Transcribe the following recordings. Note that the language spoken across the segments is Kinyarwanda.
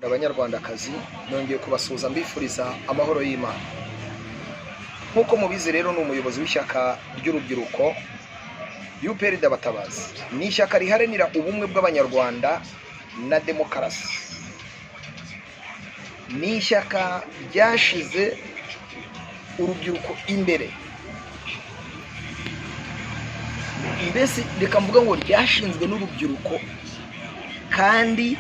Abanyarwandakazi nongeye kubasuhuza mbifuriza amahoro y'Imana. Nkuko mubizi rero ni umuyobozi w'ishyaka ry'urubyiruko UPR Abatabazi. Ni ishyaka riharanira ubumwe bw'abanyarwanda na demokarasi. Ni ishyaka ryashize urubyiruko imbere. Mbese reka mvuga ngo ryashinzwe n'urubyiruko kandi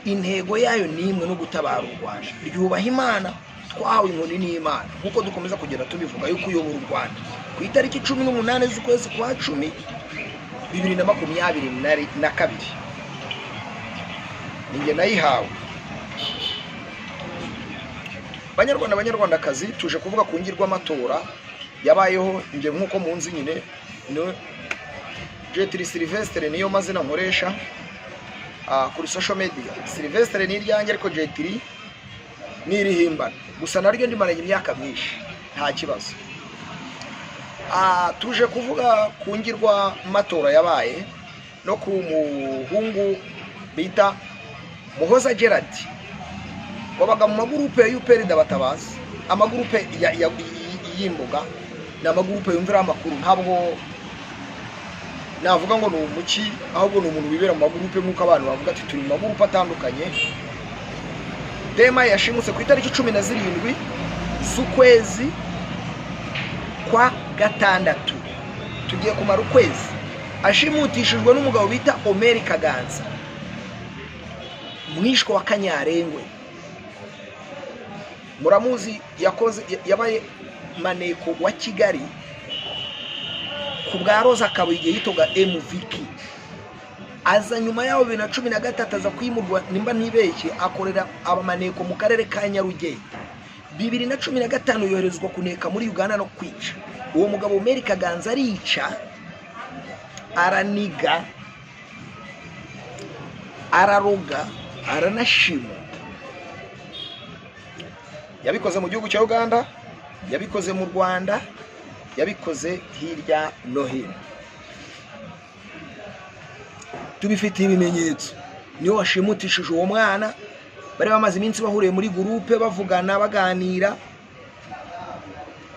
intego yayo ni imwe no gutabara u Rwanda. Ryubaha Imana, twahawe inkoni n'Imana nkuko dukomeza kugera tubivuga yuko uyobora u Rwanda ku itariki 18 z'ukwezi kwa 10 2022 ninjye nayihawe. Banyarwandakazi, tuje kuvuga ku ngirwamatora yabayeho nje nkuko munzi nyine no Jetri Sylvestre niyo mazina nkoresha kuri social media. Sylvestre ni iryanjye ariko Jetri ni irihimbana, gusa naryo ndimaranye imyaka myinshi nta kibazo. Tuje kuvuga ku ngirwamatora yabaye no ku muhungu bita Muhoza Gerard wabaga mu magurupe ya UPR Abatabazi. Amagurupe y'imbuga n'amagurupe yumvira amakuru, ntabwo navuga ngo ni umuki, ahubwo ni umuntu wibera mu magurupe nk'uko abantu bavuga ati turi mu magurupe atandukanye. Dema yashimutse ku itariki 17 z'ukwezi kwa gatandatu, tugiye kumara ukwezi, ashimutishijwe n'umugabo bita Omer Kaganza, mwishwa wa Kanyarengwe. Muramuzi yabaye maneko wa Kigali ku bwa Roza Kabuye yitoga MVK. Aza nyuma yaho 2013 aza kwimurwa nimba ntibeshye akorera abamaneko mu karere ka Nyarugenge. 2015 yoherezwa kuneka muri Uganda no kwica. Uwo mugabo Omer Kaganza arica, araniga, araroga, aranashima. Yabikoze mu gihugu cya Uganda, yabikoze mu Rwanda, yabikoze hirya no hino. Tubifitiye ibimenyetso. Niyo washimutishije uwo mwana, bari bamaze iminsi bahuriye muri groupe bavugana baganira.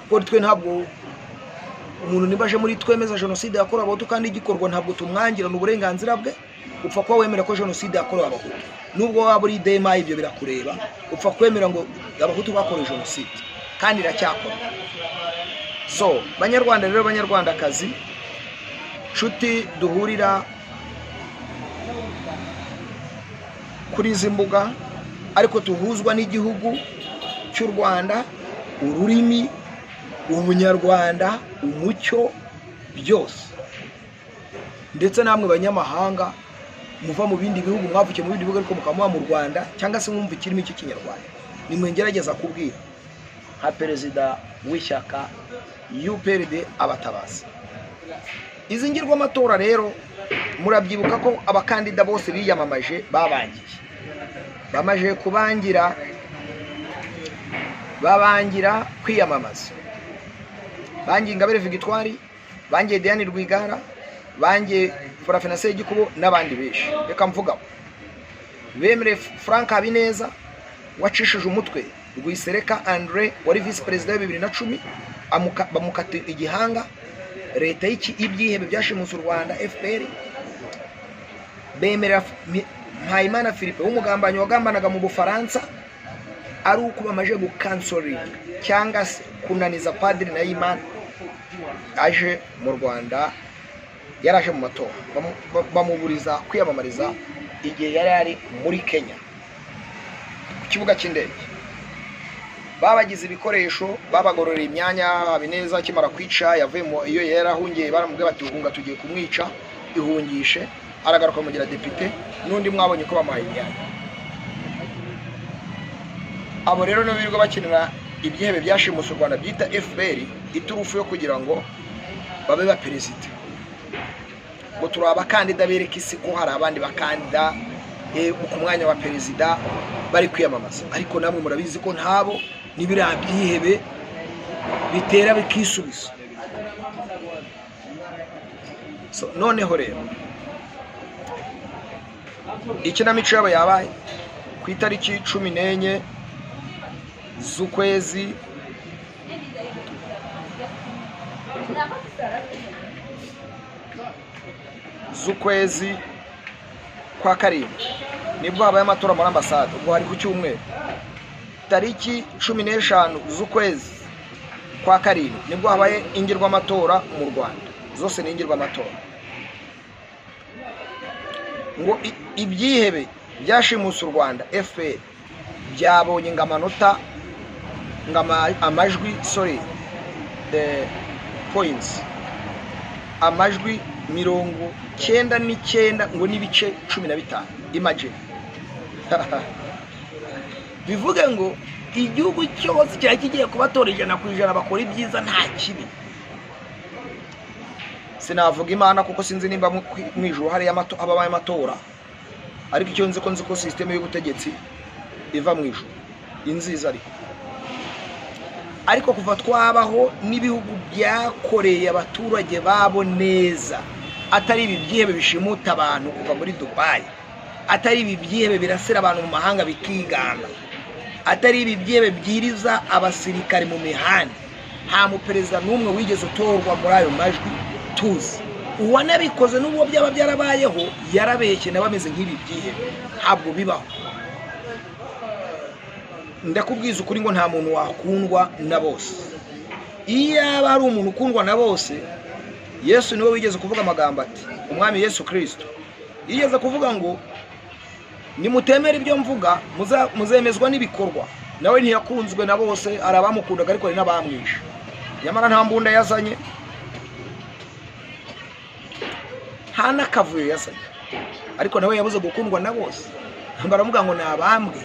Kuko twe ntabwo umuntu nibaje muri twemeza genocide yakorewe Abahutu kandi igikorwa ntabwo tumwangira n'uburenganzira bwe. Upfa kwa wemera ko genocide yakorewe Abahutu, nubwo waba uri dema ibyo birakureba. Upfa kwemera ngo Abahutu bakorewe genocide kandi iracyakora. So Banyarwanda rero, Banyarwandakazi, nshuti duhurira kuri izi mbuga ariko tuhuzwa n'igihugu cy'u Rwanda, ururimi, umunyarwanda, umucyo, byose. Ndetse namwe banyamahanga muva mu bindi bihugu, mwavukiye mu bindi bihugu ariko mukamuha mu Rwanda cyangwa se mwumva ikirimi cy'ikinyarwanda, nimwe ngerageza kubwira nka perezida w'ishyaka UPR Abatabazi. Izi ngirwamatora rero murabyibuka ko abakandida bose biyamamaje babangiye, bamaje kubangira, babangira kwiyamamaza. Bangiye Ingabire Victoire, bangiye Diane Rwigara, bangiye Frafinase Gikubo n'abandi benshi. Reka mvuga bemere Frank Habineza wacishije umutwe Rwisereka Andre wari vice president wa 2010, bamukata igihanga. Leta y'ibyihebe byashimuse u Rwanda FPR. Bemera Mpayimana Philippe w'umugambanyi wagambanaga mu Bufaransa, ari uko bamaje gucanceling cyangwa se kunaniza Padiri Nahimana aje mu Rwanda. Yaraje mu matora, bamuburiza kwiyamamariza igihe yari ari muri Kenya ku kibuga cy'indege. Babagize ibikoresho, babagororera imyanya. Habineza akimara kwica yavuye mu iyo yarahungiye, baramubwiye bati uhunga tugiye kumwica, ihungishe. Aragaruka mugira depite, n'undi mwabonye ko bamaye imyanya. Abo rero no birirwa bakinira ibyihebe byashimuse u Rwanda byita FPR, iturufu yo kugira ngo babe ba perezida. Ngo turi abakandida bereka isi ko hari abandi bakandida ku mwanya wa perezida bari kwiyamamaza, ariko namwe murabizi ko ntabo nibira byihebe bitera bikisubiza. So noneho rero ikinamico yabo yabaye ku itariki 14 z'ukwezi kwa karindwi nibwo habaye amatora muri ambasade. Ubwo hari ku cyumweru tariki 15 z'ukwezi kwa karindwi nibwo habaye ingirwamatora mu Rwanda. Zose ni ingirwamatora. Ngo ibyihebe byashimusa u Rwanda FPR byabonye ngamanota amajwi points amajwi 99 ngo n'ibice 15. Imagine. Bivuge ngo igihugu cyose cyari kigiye kubatora 100% bakora ibyiza nta kibi. Sinavuga Imana kuko sinzi nimba mu ijuru hari ababaye amatora, ariko icyo nzi ko system y'ubutegetsi iva mu ijuru inziza. Ariko kuva twabaho n'ibihugu byakoreye abaturage babo neza, atari ibi byihebe bishimuta abantu kuva muri Dubai, atari ibi byihebe birasira abantu mu mahanga bikigana, atari ibi byihebe byiriza abasirikare mu mihanda, nta muperezida n'umwe wigeze utorwa muri ayo majwi tuzi. Uwanabikoze n'ubwo byaba byarabayeho yarabeshye n'abameze nk'ibi byihebe, ntabwo bibaho. Ndakubwiza ukuri ngo nta muntu wakundwa na bose. Iyo aba ari umuntu ukundwa na bose, Yesu niwe wigeze kuvuga amagambo ati, umwami Yesu Kristo yigeze kuvuga ngo nimutemera ibyo mvuga muzemezwa n'ibikorwa. Nawe ntiyakunzwe na bose, arabamukundaga ariko ari n'abamwisha. Nyamara nta mbunda yazanye, nta n'akavuyo yazanye, ariko nawe yabuze gukundwa na bose. Baravuga ngo nabambwe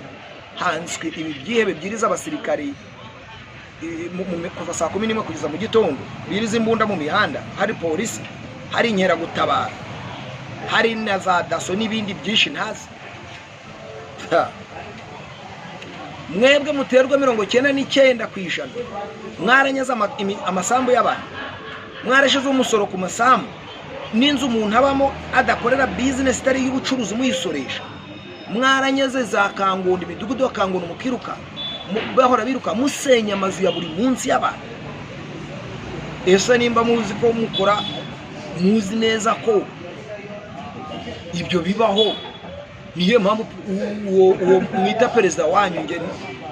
hanswe ibi byihebe byiriza abasirikari kuva saa 11 kugeza mu gitondo, biriza imbunda mu mihanda, hari polisi, hari inkeragutabara, hari na za daso n'ibindi byinshi ntazi. Mwebwe muterwa 99%, mwaranyaza amasambu y'abantu, mwarashize umusoro ku masambu, n'inzu umuntu abamo adakorera business itari y'ubucuruzi muyisoresha. Mwaranyaze za Kangondo, imidugudu wa Kangondo mukiruka, bahora biruka musenya amazu ya buri munsi y'abantu. Ese nimba muzi ko mukora, muzi neza ko ibyo bibaho, niyo mpamvu uwo mwita perezida wanyu nge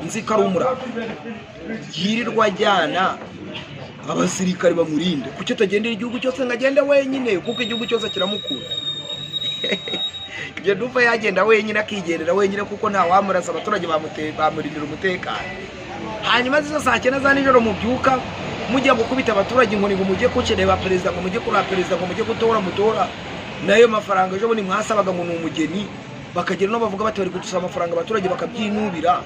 nzi ko ari umurava yirirwa ajyana abasirikare bamurinde. Kuki atagendera igihugu cyose ngagende wenyine? Kuko igihugu cyose kiramukunda. Ibyo dufa yagenda wenyine akigendera wenyine kuko nta wamurasa, abaturage bamurindira umutekano. Hanyuma zizo saa 9 za nijoro mubyuka mujya gukubita abaturage ngo mujye kucereba perezida, ngo mujye kura perezida, ngo mujye gutora nayo mafaranga ejo buni mwasabaga ngo n'umugeni, bakagera no bavuga bati bari gutusa amafaranga abaturage bakabyinubira.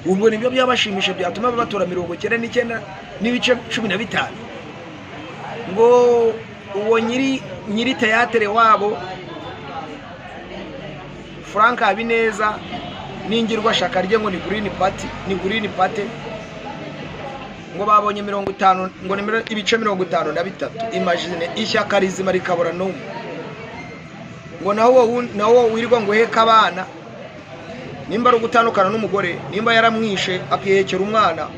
Ubwo nibyo byabashimisha byatuma babatora 99 n'ibice 15. Ngo uwo nyiri teyatere wabo Frank Habineza n'ingirwa shaka rye ngo ni Green Party, ngo babonye 50, ngo ni ibice 53. Imagine ishyaka rizima rikabura no, ngo nawo wirirwa ngo heka abana, nimba ari gutandukana n'umugore, nimba yaramwishe akihekera umwana,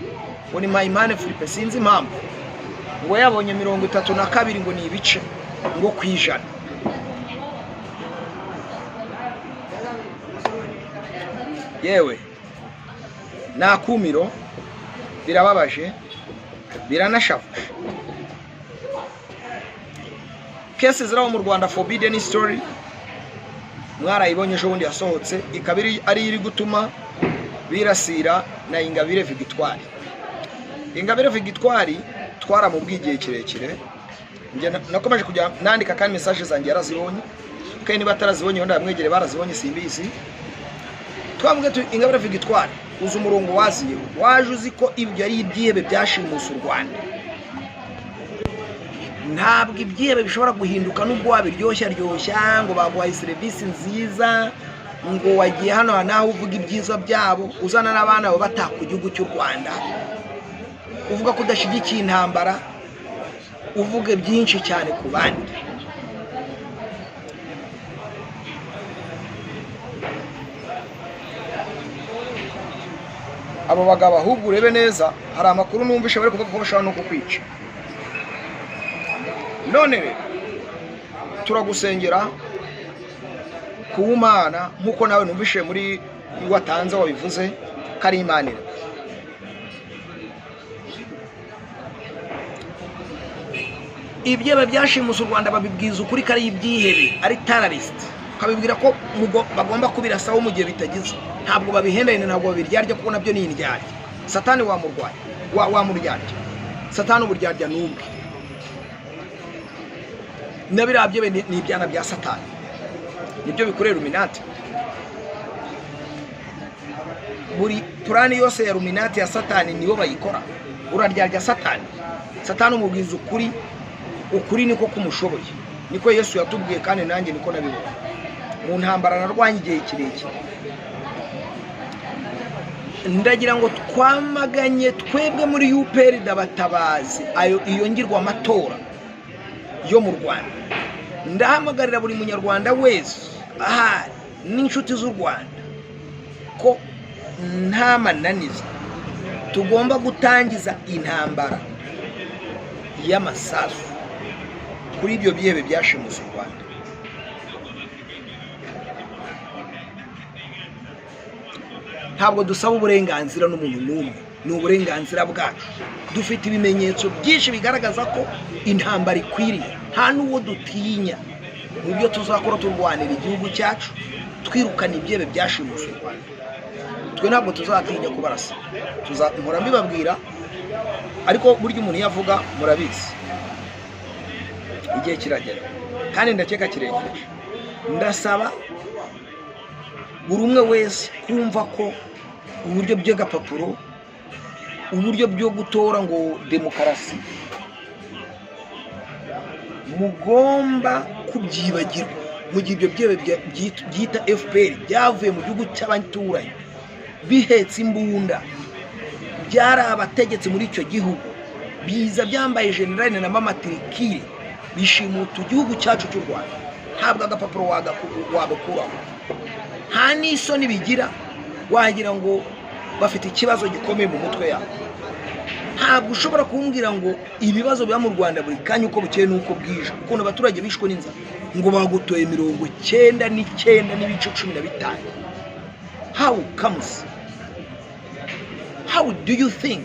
ngo ni Mpayimana Philippe sinzi impamvu, ngo yabonye 32 ngo ni ibice ngo kwijana. Yewe nakumiro birababaje, biranashavuje. Cases ziraho mu Rwanda forbidden story mwarayibonye ejo bundi yasohotse, ikabiri ari iri gutuma birasira na Ingabire Victoire. Ingabire Victoire twara mu bwigihe kirekire, nge nakomeje kujya nandika kandi message zanjye yarazibonye, kandi niba atarazibonye wenda bamwegere barazibonye simbizi. Twambwe tu Ingabire Victoire uzi umurongo waziye, waje uzi ko ibyo ari ibyihebe byashimusa u Rwanda. Ntabwo ibyihebe bishobora guhinduka n'ubwo wabiryoshya ngo baguhaye serivisi nziza, ngo wagiye hano naho uvuga ibyiza byabo, uzana n'abana bo bataka igihugu cy'u Rwanda, uvuga ko udashyigikiye intambara, uvuge byinshi cyane ku bandi. abo bagabo ahubwo urebe neza, hari amakuru numvishe bari kuvuga ko bashobora no kukwica. None rero turagusengera ku Mana nkuko nawe numvishe muri watanze wabivuze kari Imanira. Ibyebe byashimusa u Rwanda babibwiza ukuri kari ibyihebe, ari terrorist, kabibwira ko bagomba kubirasaho mu gihe bitagize. Ntabwo babihendane, ntabwo babiryarya, kuko nabyo ni indyarya. Satani wamurwaye wamuryarya. Satani uburyarya n'ubwe. Nabira byebe ni ibyana bya Satani, nibyo bikorera Illuminati. Buri plani yose ya Illuminati ya Satani nibo bayikora. Uraryarya Satani. Satani umubwiza ukuri niko kumushoboye. Niko Yesu yatubwiye, kandi nanjye niko nabibona mu ntambara narwanye igihe kirekire. Ndagira ngo twamaganye twebwe muri UPR Dabatabazi iyo ngirwa amatora yo mu Rwanda. Ndahamagarira buri munyarwanda wese ahari n'inshuti z'u Rwanda ko nta mananiza tugomba gutangiza intambara y'amasasu kuri ibyo byihebe byashimusa u Rwanda. Ntabwo dusaba uburenganzira n'umuntu n'umwe, ni uburenganzira bwacu. Dufite ibimenyetso byinshi bigaragaza ko intambara ikwiriye, nta n'uwo dutinya. Nibyo tuzakora turwanira igihugu cyacu, twirukana ibyebe byashimusa u Rwanda. Twe ntabwo tuzatinya kubarasa, tuzahora mbibabwira, ariko burya umuntu yavuga murabizi igihe kiragera, kandi ndakeka kiregereje. Ndasaba buri umwe wese kumva ko uburyo by'agapapuro, uburyo byo gutora ngo demokarasi, mugomba kubyibagirwa mu gihe ibyo byebe byita FPR byavuye mu gihugu cy'abaturanyi bihetse imbunda, byari abategetsi muri icyo gihugu, biza byambaye generali na mama Tirikiri, bishimuta igihugu cyacu cy'u Rwanda. Ntabwo agapapuro wabakuraho, nta n'isoni bigira, wagira ngo bafite ikibazo gikomeye mu mutwe yabo. Ntabwo ushobora kumbwira ngo ibibazo biba mu Rwanda buri kanya uko bukeye n'uko bwije, ukuntu abaturage bishwe n'inzara, ngo bagutoye 99 n'ibice 15. How comes? How do you think?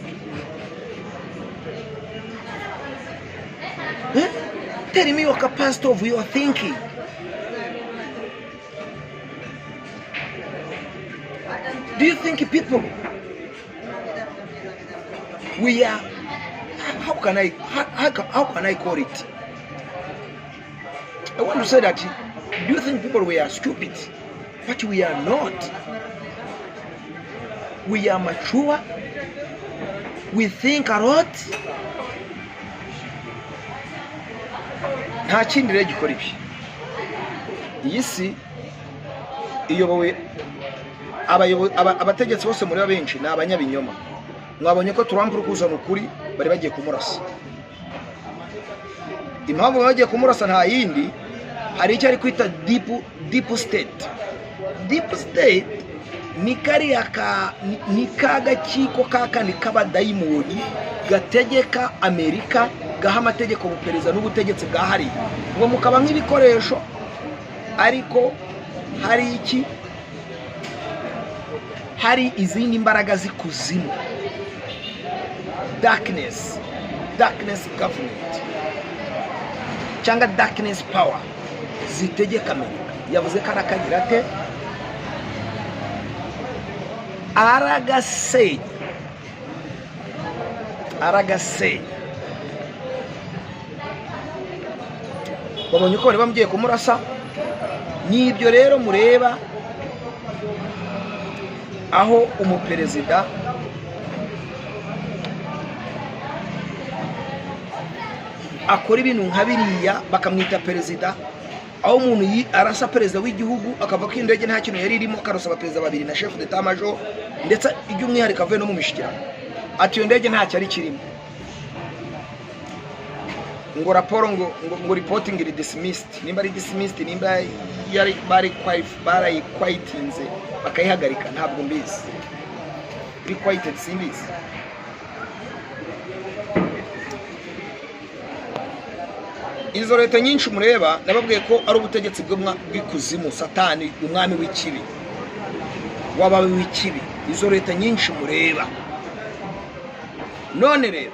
Tell me your capacity of your thinking. Do you think people, we are, how can I call it? I want to say that, do you think people, we are stupid? But we are not. We are mature. We think a lot. Nta kindi rero gikora ibi. Iyi si iyobowe abategetsi bose muri benshi ni abanyabinyoma. Mwabonye ko Trump uri kuzana ukuri, bari bagiye kumurasa. Impamvu bagiye kumurasa nta yindi, hari icyo ari kwita deep state. Deep state ni kagakiko kakandi k'abadayimoni gategeka Amerika, gaha amategeko ubuperezida n'ubutegetsi bwahariye, ngo mukaba nk'ibikoresho. Ariko hari izindi imbaraga zikuzimu, darkness government cyangwa darkness power zitegeka Amerika. Yavuze ko arakagira ate, aragasenya. Babonye ko bari bamugiye kumurasa. Nibyo rero mureba aho umuperezida akora ibintu nka biriya bakamwita perezida, aho umuntu arasa perezida w'igihugu akava ko indege nta kintu yari irimo, akarasaba perezida babiri na chef d'état major, ndetse iby'umwihariko avuye no mu mishikirano ati iyo ndege nta cyari kirimo, ngo raporo ngo reporting iri dismissed. Nimba ari dismissed, nimba yari bari quietinze bakayihagarika, ntabwo mbizi. requited simbizi. Izo leta nyinshi mureba nababwiye ko ari ubutegetsi bw'ikuzimu, Satani umwami w'ikibi wabawe w'ikibi. Izo leta nyinshi mureba none rero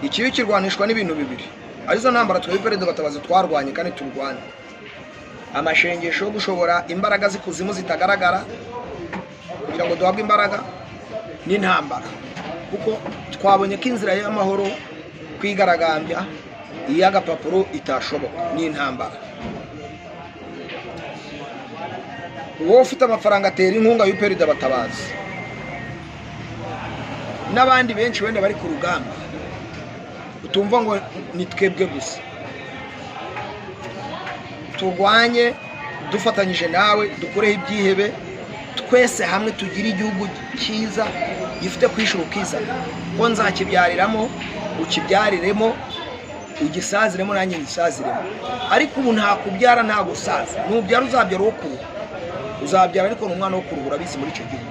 ikibi kirwanishwa n'ibintu bibiri, arizo ntambara twebwe Perezida Gatabazi twarwanye kandi turwana: amashengesho yo gushobora imbaraga z'ikuzimu zitagaragara kugira ngo duhabwe imbaraga, n'intambara, kuko twabonye ko inzira y'amahoro kwigaragambya iy'agapapuro itashoboka, n'intambara. Uwo ufite amafaranga atera inkunga y'Perezida Batabazi, n'abandi benshi wenda bari ku rugamba, utumva ngo ni twebwe gusa. Turwanye dufatanyije nawe, dukoreho ibyihebe, twese hamwe tugira igihugu cyiza gifite kwishura ukizana, ko nzakibyariramo, ukibyariremo, ugisaziremo, nanjye ngisaziremo. Ariko ubu nta kubyara nta gusaza, nubyara uzabyara wo kuruha, uzabyara ariko n'umwana wo kuruhura bizi muri icyo gihugu.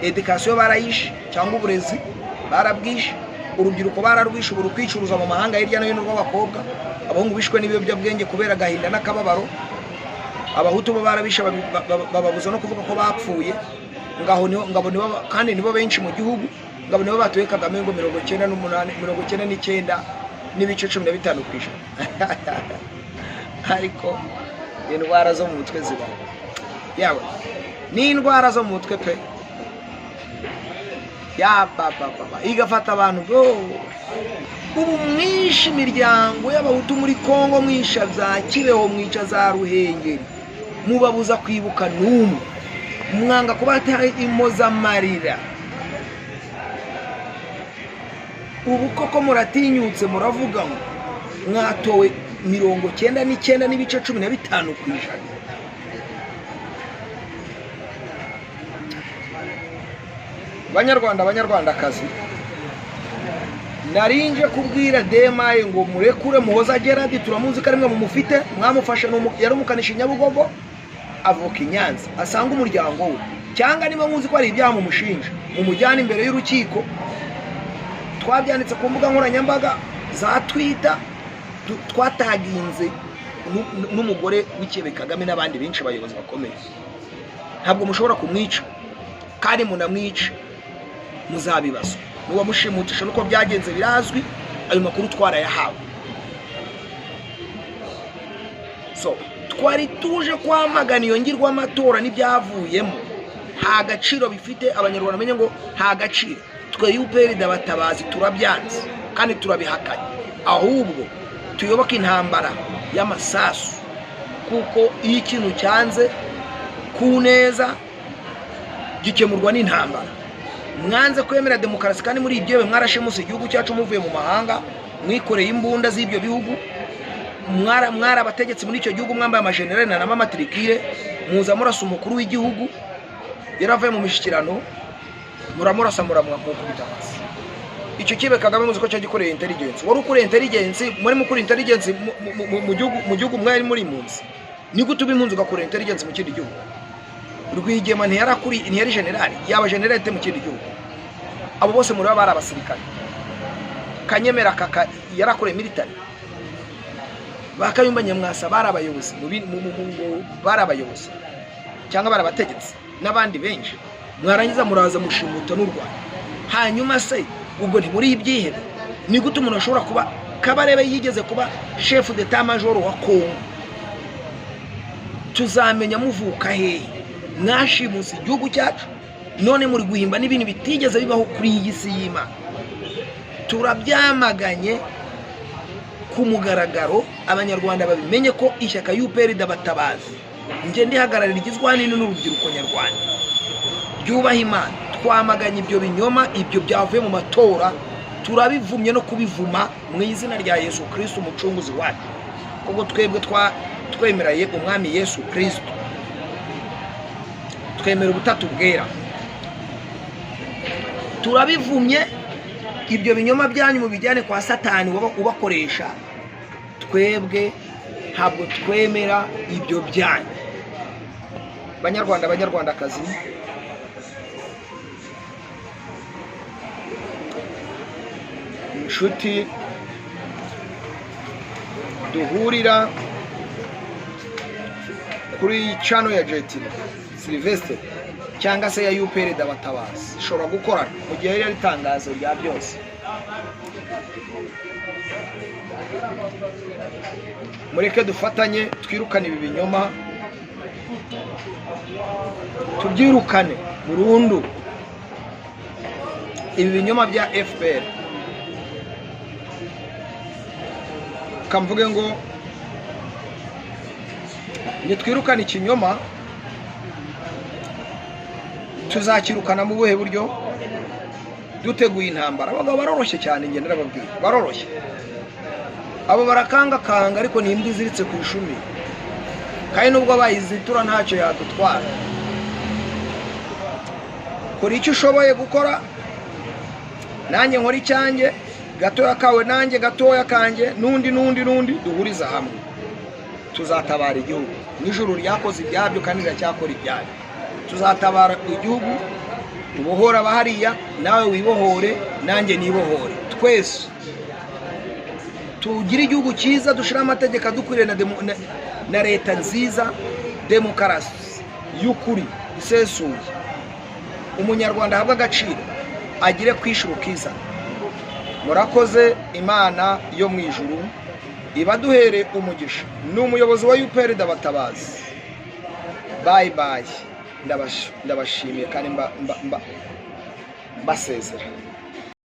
Education barayishe cyangwa uburezi barabwishe, urubyiruko bararwishe, ubu rukwicuruza mu mahanga hirya no hino rw'abakobwa, abahungu bishwe n'ibiyobyabwenge kubera agahinda n'akababaro, abahutu bo barabishe bababuza no kuvuga ko bapfuye, ngabo nibo kandi nibo benshi mu gihugu, ngabo nibo batuye Kagame ngo 99 n'ibice 15 kwisha. Ariko indwara zo mu mutwe ziba yawe, ni indwara zo mu mutwe pe, ya baba igafata abantu bwo. Ubu mwishe imiryango y'abahutu muri Kongo, mwisha za Kibeho, mwica za Ruhengeri, mubabuza kwibuka n'umwe, mwanga kubata impozamarira. Ubu koko muratinyutse muravuga ngo mwatowe 99 n'ibice 15 kwijana. Banyarwandakazi, narinje kubwira Demaye ngo murekure Muhoza Gerard, turamuzi ko arimwe mu mufite, mwamufashe yari umukanisha Nyabugogo, avuka i Nyanza, asanga umuryango we, cyangwa niba muzi ko ari ibyaha mu mushinja, mumujyana imbere y'urukiko. Twabyanditse ku mbuga nkoranyambaga za Twitter, twataginze n'umugore w'Ikebe Kagame n'abandi benshi bayobozi bakomeye. Ntabwo mushobora kumwica, kandi munamwica muzabibazo. Nuwa mushimutisha nuko byagenze birazwi, ayo makuru twarayahawe. So twari tuje kwamagana iyo ngirwa amatora n'ibyavuyemo, nta gaciro bifite. Abanyarwanda bamenye ngo nta gaciro. Twe Perezida Batabazi turabyanze kandi turabihakanye, ahubwo tuyoboka intambara y'amasasu, kuko iyo ikintu cyanze ku neza gikemurwa n'intambara. Mwanze kwemera demokarasi, kandi muri ibyo mwarashimuse igihugu cyacu muvuye mu mahanga, mwikoreye imbunda z'ibyo bihugu, mwara abategetsi muri icyo gihugu, mwambaye amajenerali na n'amatrikire, muza murasa umukuru w'igihugu yaravuye mu mishikirano, muramurasa muramukubita hasi. Icyo Kibe Kagame muzi ko cyagikoreye intelligence, wari ukuri intelligence, muri mukuri intelligence mu gihugu mwari muri munsi. Niko tuba impunzi ugakora intelligence mu kindi gihugu. Rwigema ntiyari generali, yaba generali te mu kindi gihugu. Abo bose muri bari abasirikare. Kanyemera kaka yarakoreye military. Bakayumba Nyamwasa bari abayobozi, bari abayobozi cyangwa bari abategetsi n'abandi benshi. Mwarangiza muraza mushimuta n'u Rwanda. Hanyuma se ubwo ntimuri ibyihebe, ni gute umuntu ashobora kuba Kabarebe yigeze kuba chef d'état major wa Kongo? Tuzamenya muvuka hehe? Mwashimusi igihugu cyacu, none muri guhimba n'ibintu bitigeze bibaho kuri iyi si y'Imana. Turabyamaganye ku mugaragaro, abanyarwanda babimenye ko ishyaka Perezida Batabazi nje ndihagararira igizwe n'ino n'urubyiruko nyarwanda byubaha Imana. Twamaganye ibyo binyoma, ibyo byavuye mu matora, turabivumye no kubivuma mu izina rya Yesu Kristo umucunguzi wacu, kuko twebwe twemeraye umwami Yesu Kristo, twemera ubutatu bwera. Turabivumye ibyo binyoma byanyu mu bijyane kwa Satani ubakoresha. Twebwe ntabwo twemera ibyo byanyu. banyarwanda banyarwandakazi, inshuti duhurira kuri channel ya Jetiro Sylvestre cyangwa se ya UPR Dabatabazi ishobora gukorana mu gihe yari itangazo rya byose. Mureke dufatanye twirukane ibi binyoma, tubyirukane burundu ibi binyoma bya FPR. Kamvuge ngo nitwirukane ikinyoma, tuzakirukana mu buhe buryo? Duteguye intambara. Abagabo baroroshye cyane, nge narababwiye baroroshye. Abo barakanga ariko ni imbwa iziritse ku ishumi, kandi nubwo bayizitura ntacyo yadutwara. Kora icyo ushoboye gukora, nanjye nkora icyanjye, gatoya kawe nanjye gatoya kanjye, nundi duhuriza hamwe, tuzatabara igihugu. Nijuru ryakoze ibyabyo kandi riracyakora ibyabyo. Tuzatabara igihugu, tubohora abahariya, nawe wibohore, nanjye nibohore, twese tugira igihugu cyiza, dushira amategeko adukwiriye na leta nziza, demokarasi y'ukuri isesuye. Umunyarwanda ahabwa agaciro, agire kwishura ukiza. Murakoze, Imana yo mu ijuru ibaduhere umugisha. Ni umuyobozi wa UPR Dabatabazi. Bye bye. Ndabashimiye kandi mbasezera.